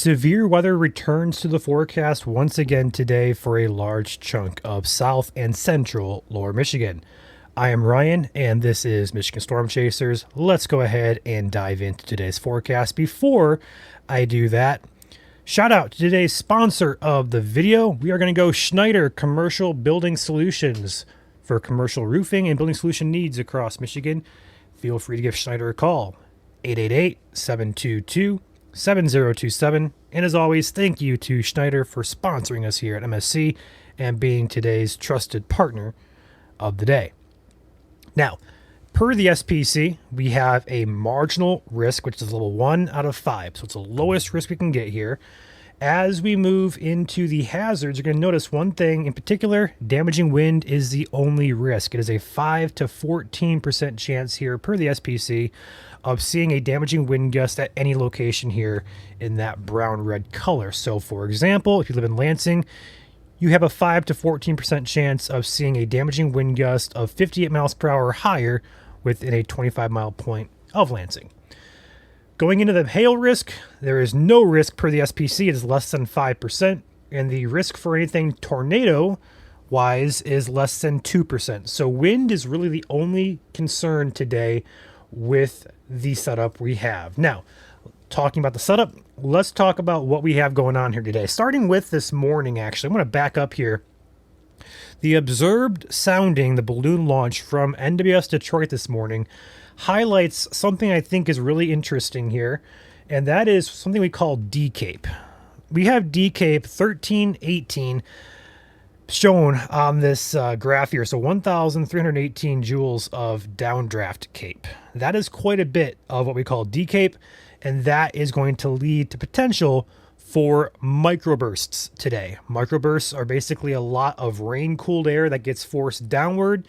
Severe weather returns to the forecast once again today for a large chunk of south and central lower Michigan. I am Ryan, and this is Michigan Storm Chasers. Let's go ahead and dive into today's forecast. Before I do that, shout out to today's sponsor of the video. We are going to go Schneider Commercial Building Solutions for commercial roofing and building solution needs across Michigan. Feel free to give Schneider a call, 888-722-7027. And as always, thank you to Schneider for sponsoring us here at MSC and being today's trusted partner of the day. Now, per the SPC, we have a marginal risk, which is level 1 out of 5. So it's the lowest risk we can get here. As we move into the hazards, you're going to notice one thing in particular: damaging wind is the only risk. It is a 5 to 14% chance here per the SPC of seeing a damaging wind gust at any location here in that brown-red color. So for example, if you live in Lansing, you have a 5 to 14% chance of seeing a damaging wind gust of 58 miles per hour or higher within a 25-mile point of Lansing. Going into the hail risk, there is no risk per the SPC. It is less than 5%, and the risk for anything tornado-wise is less than 2%. So wind is really the only concern today with the setup we have. Now, talking about the setup, let's talk about what we have going on here today. Starting with this morning, actually, I'm going to back up here. The observed sounding, the balloon launch from NWS Detroit this morning, highlights something I think is really interesting here, and that is something we call DCAPE. We have DCAPE 1318 shown on this graph here. So 1,318 joules of downdraft CAPE. That is quite a bit of what we call DCAPE, and that is going to lead to potential for microbursts today. Microbursts are basically a lot of rain-cooled air that gets forced downward.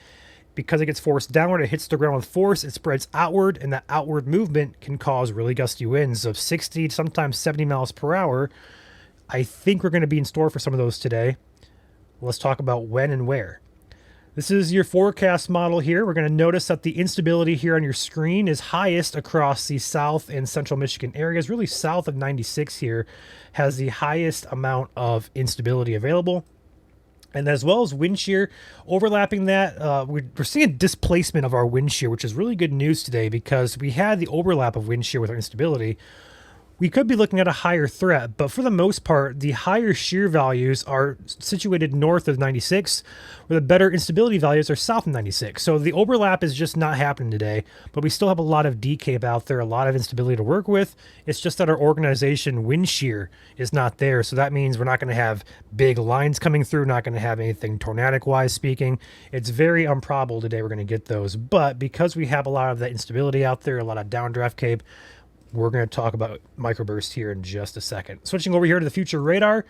Because it gets forced downward, it hits the ground with force, it spreads outward, and that outward movement can cause really gusty winds of 60, sometimes 70 miles per hour. I think we're going to be in store for some of those today. Let's talk about when and where. This is your forecast model here. We're going to notice that the instability here on your screen is highest across the south and central Michigan areas. Really south of 96 here has the highest amount of instability available. And as well as wind shear, overlapping that, we're seeing a displacement of our wind shear, which is really good news today because we had the overlap of wind shear with our instability. We could be looking at a higher threat, but for the most part, the higher shear values are situated north of 96, where the better instability values are south of 96. So the overlap is just not happening today, but we still have a lot of DCAPE out there, a lot of instability to work with. It's just that our organization wind shear is not there, so that means we're not going to have big lines coming through, not going to have anything tornadic-wise speaking. It's very improbable today we're going to get those, but because we have a lot of that instability out there, a lot of downdraft CAPE, we're going to talk about microburst here in just a second. Switching over here to the future radar,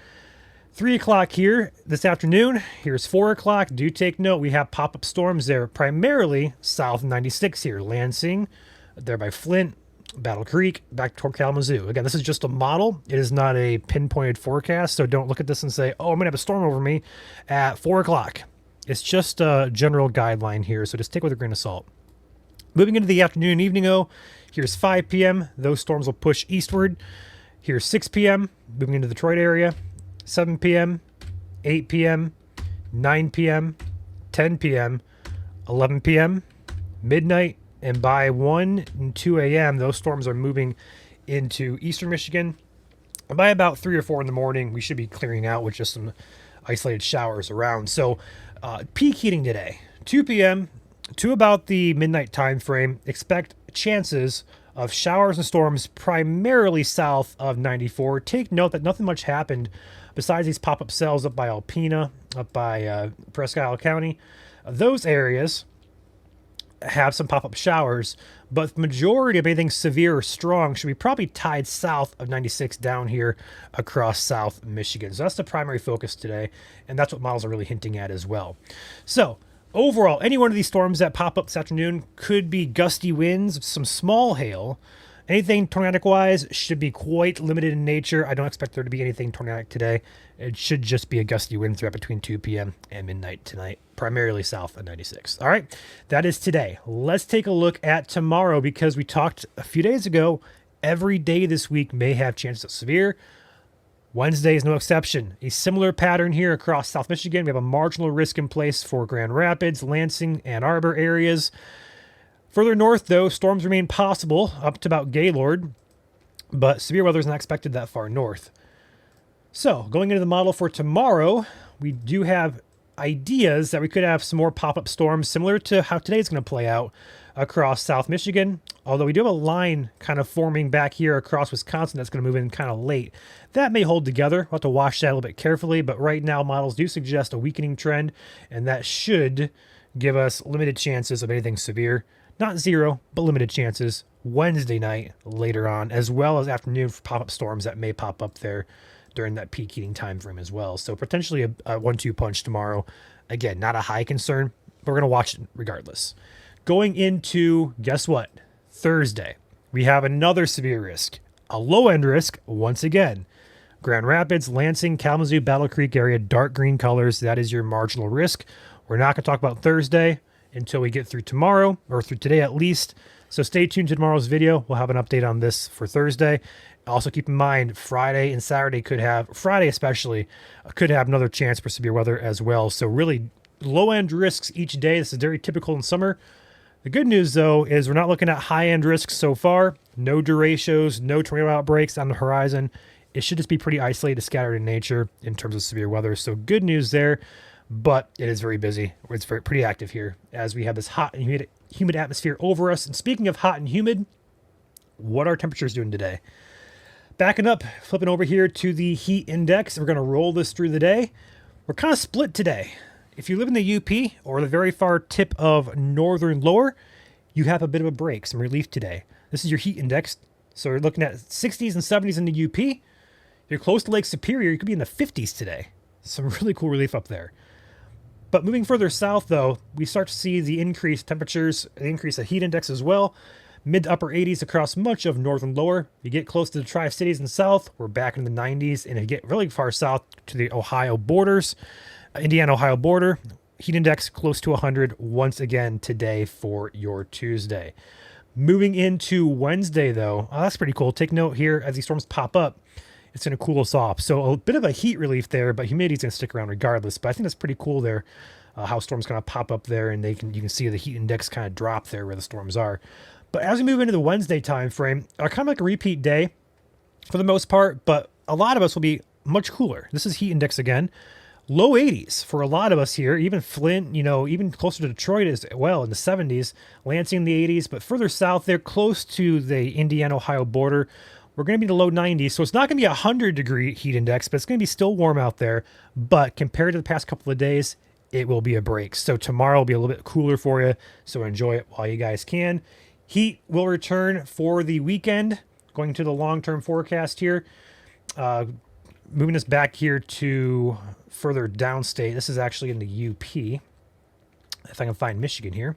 3 o'clock here this afternoon. Here's 4 o'clock. Do take note, we have pop-up storms there, primarily south of 96 here. Lansing, there by Flint, Battle Creek, back toward Kalamazoo. Again, this is just a model. It is not a pinpointed forecast, so don't look at this and say, oh, I'm going to have a storm over me at 4 o'clock. It's just a general guideline here, so just take it with a grain of salt. Moving into the afternoon and evening, here's 5 p.m. Those storms will push eastward. Here's 6 p.m. moving into the Detroit area. 7 p.m., 8 p.m., 9 p.m., 10 p.m., 11 p.m., midnight, and by 1 and 2 a.m., those storms are moving into eastern Michigan. And by about 3 or 4 in the morning, we should be clearing out with just some isolated showers around. So peak heating today, 2 p.m., to about the midnight time frame, expect chances of showers and storms primarily south of 94. Take note that nothing much happened besides these pop-up cells up by Alpena, up by Presque Isle County. Those areas have some pop-up showers, but the majority of anything severe or strong should be probably tied south of 96 down here across South Michigan. So that's the primary focus today, and that's what models are really hinting at as well. So overall, any one of these storms that pop up this afternoon could be gusty winds, some small hail. Anything tornadic-wise should be quite limited in nature. I don't expect there to be anything tornadic today. It should just be a gusty wind threat between 2 p.m. and midnight tonight, primarily south of 96. All right, that is today. Let's take a look at tomorrow because we talked a few days ago. Every day this week may have chances of severe. Wednesday is no exception. A similar pattern here across South Michigan. We have a marginal risk in place for Grand Rapids, Lansing, Ann Arbor areas. Further north, though, storms remain possible up to about Gaylord, but severe weather is not expected that far north. So, going into the model for tomorrow, we do have ideas that we could have some more pop-up storms similar to how today's going to play out across South Michigan, although we do have a line kind of forming back here across Wisconsin that's going to move in kind of late. That may hold together. We'll have to watch that a little bit carefully, but right now models do suggest a weakening trend, and that should give us limited chances of anything severe. Not zero, but limited chances Wednesday night later on, as well as afternoon for pop-up storms that may pop up there during that peak heating time frame as well. So potentially a 1-2 punch tomorrow. Again, not a high concern, but we're going to watch it regardless. Going into, guess what? Thursday, we have another severe risk. A low-end risk, once again. Grand Rapids, Lansing, Kalamazoo, Battle Creek area, dark green colors. That is your marginal risk. We're not going to talk about Thursday until we get through tomorrow, or through today at least. So stay tuned to tomorrow's video. We'll have an update on this for Thursday. Also keep in mind, Friday and Saturday Friday especially, could have another chance for severe weather as well. So really low-end risks each day. This is very typical in summer. The good news, though, is we're not looking at high-end risks so far. No derechos, no tornado outbreaks on the horizon. It should just be pretty isolated, scattered in nature in terms of severe weather. So good news there, but it is very busy. It's pretty active here as we have this hot and humid atmosphere over us. And speaking of hot and humid, what are temperatures doing today? Backing up, flipping over here to the heat index. We're going to roll this through the day. We're kind of split today. If you live in the UP or the very far tip of northern lower, you have a bit of a break, some relief today. This is your heat index. So we're looking at 60s and 70s in the UP. If you're close to Lake Superior, you could be in the 50s today. Some really cool relief up there. But moving further south, though, we start to see the increased temperatures, the increase of heat index as well. Mid to upper 80s across much of northern lower. You get close to the Tri-Cities and south, we're back in the 90s. And if you get really far south to the Ohio borders, Indiana-Ohio border, heat index close to 100 once again today for your Tuesday. Moving into Wednesday, though, that's pretty cool. Take note here as these storms pop up. It's going to cool us off. So a bit of a heat relief there, but humidity's going to stick around regardless. But I think that's pretty cool there, how storms kind of pop up there, and you can see the heat index kind of drop there where the storms are. But as we move into the Wednesday time frame, kind of like a repeat day for the most part, but a lot of us will be much cooler. This is heat index again. Low 80s for a lot of us here, even Flint, even closer to Detroit as well in the 70s, Lansing in the 80s, but further south there, close to the Indiana-Ohio border, we're going to be in the low 90s. So it's not going to be a 100-degree heat index, but it's going to be still warm out there. But compared to the past couple of days, it will be a break. So tomorrow will be a little bit cooler for you, so enjoy it while you guys can. Heat will return for the weekend, going to the long-term forecast here. Moving us back here to further downstate. This is actually in the UP. If I can find Michigan here.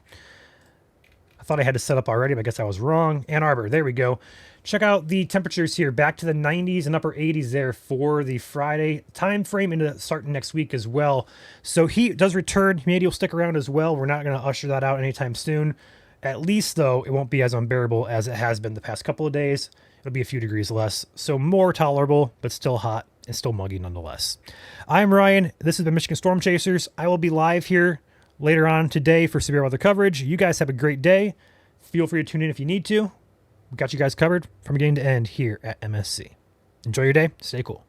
I thought I had to set up already, but I guess I was wrong. Ann Arbor, there we go. Check out the temperatures here, back to the 90s and upper 80s there for the Friday time frame into starting next week as well. So heat does return. Humidity will stick around as well. We're not going to usher that out anytime soon. At least, though, it won't be as unbearable as it has been the past couple of days. It'll be a few degrees less, so more tolerable, but still hot and still muggy nonetheless. I'm Ryan. This has been Michigan Storm Chasers. I will be live here later on today for severe weather coverage. You guys have a great day. Feel free to tune in if you need to. We got you guys covered from beginning to end here at MSC. Enjoy your day. Stay cool.